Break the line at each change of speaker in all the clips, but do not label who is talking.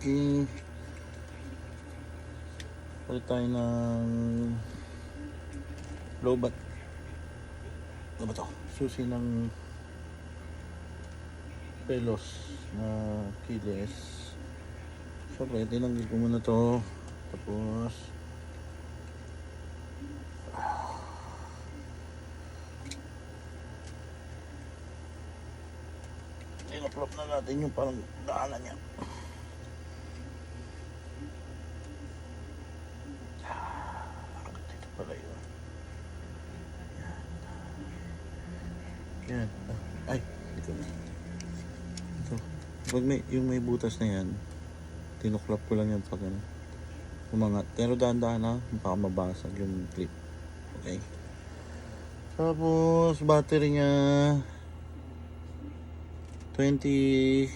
Okay. Palit tayo ng lobat. Ano ba to? Susi ng pelos na keyless. Siyempre, tinanggil ko muna to. Tapos tinaplop na natin yung parang daanan niya. Dito pala yun. Yan. Ay, ito na. Ito. Pag yung may butas na yan, tinuklap ko lang yan pag umangat. Pero dahan-dahan na, baka mabasag yung clip. Okay. Tapos, battery niya 2032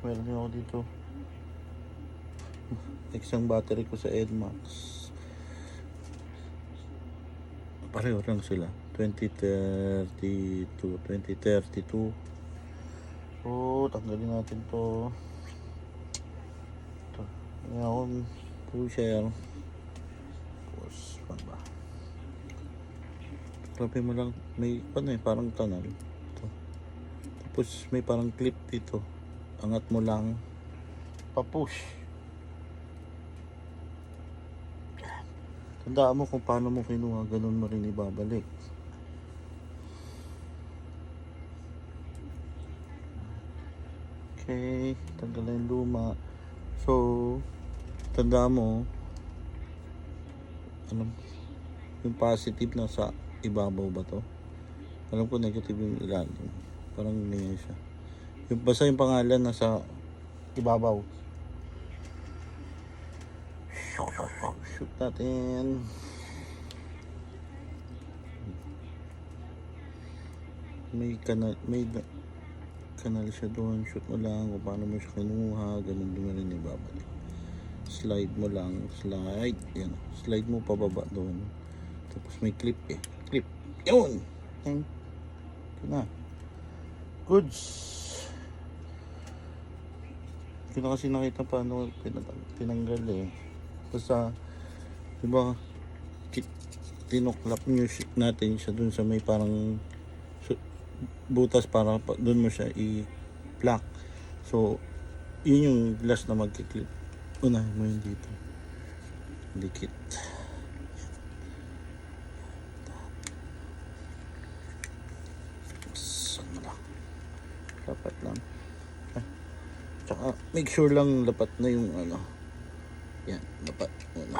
meron din ako dito. Isang battery ko sa Edmax, pareho lang sila 2032. So tanggalin natin to. Ito ngayon, pusher. Tapos ano ba, grabe mo lang, may parang tunnel ito. Tapos may parang clip dito, angat mo lang pa-push. Tandaan mo kung paano mo kinuha, ganun mo rin ibabalik. Okay, tanggalin yung luma. So tandaan mo yung positive na sa ibabaw ba to? Alam ko negative yung ilalim. Parang ganyan siya. Basta yung pangalan nasa ibabaw. Shoot natin. May kanal siya doon. Shoot mo lang kung paano mo siya kinuha. Ganun din mo rin ibabalik. Slide mo lang. Slide. Yan. Slide mo pababa doon. Tapos may clip clip. Yun! Yan. Ito na. Goods. Hindi na kasi nakita paano tinanggal Basta, diba, tinuklap nyo natin siya dun sa may parang butas para dun mo siya i-plug. So, yun yung glass na magkiklip. Unahin mo yun dito. Dikit. Saan lang? Dapat lang. Tsaka, make sure lang dapat na yung yan, dapat muna.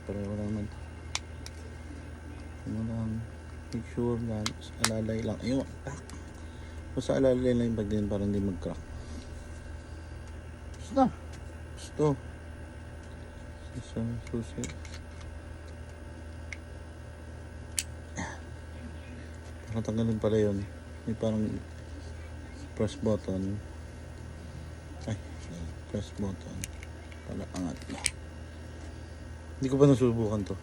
Pareho naman. Ano lang, make sure na alalay lang. Ayun, basta alalay lang yung bag din para hindi mag-crack. Basta. Susi. Nakatanggalin pala yun. May parang press button. Press button. Pala angat na. Hindi ko pa nasubukan to.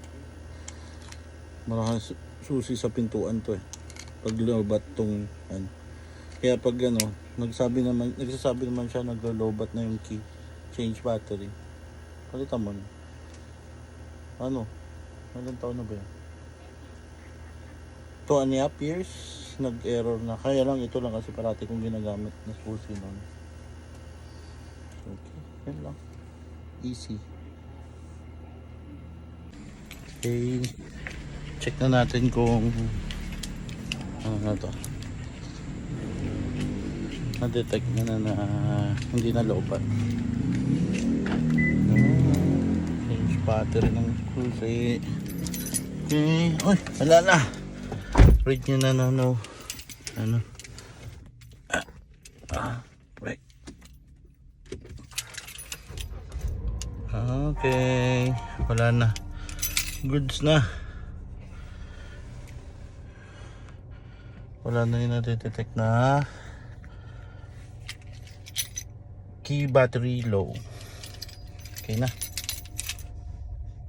Malakas susi sa pintuan to pag lobat tong Kaya pag nagsasabi naman siya naglo-lobat na yung key, change battery, palitan mo na. Ilang taon na ba yan? 2.5 years nag-error na. Kaya lang ito lang kasi parati kong ginagamit na susi nun. Okay, yan lang. Easy. Okay, check na natin kung ano na to. Na-detect na hindi na lobat. Change battery ng susi. Okay, oy, wala na. Read nyo na break. Okay, wala na. Goods na. Wala na yung natidetect na key battery low. Okay na.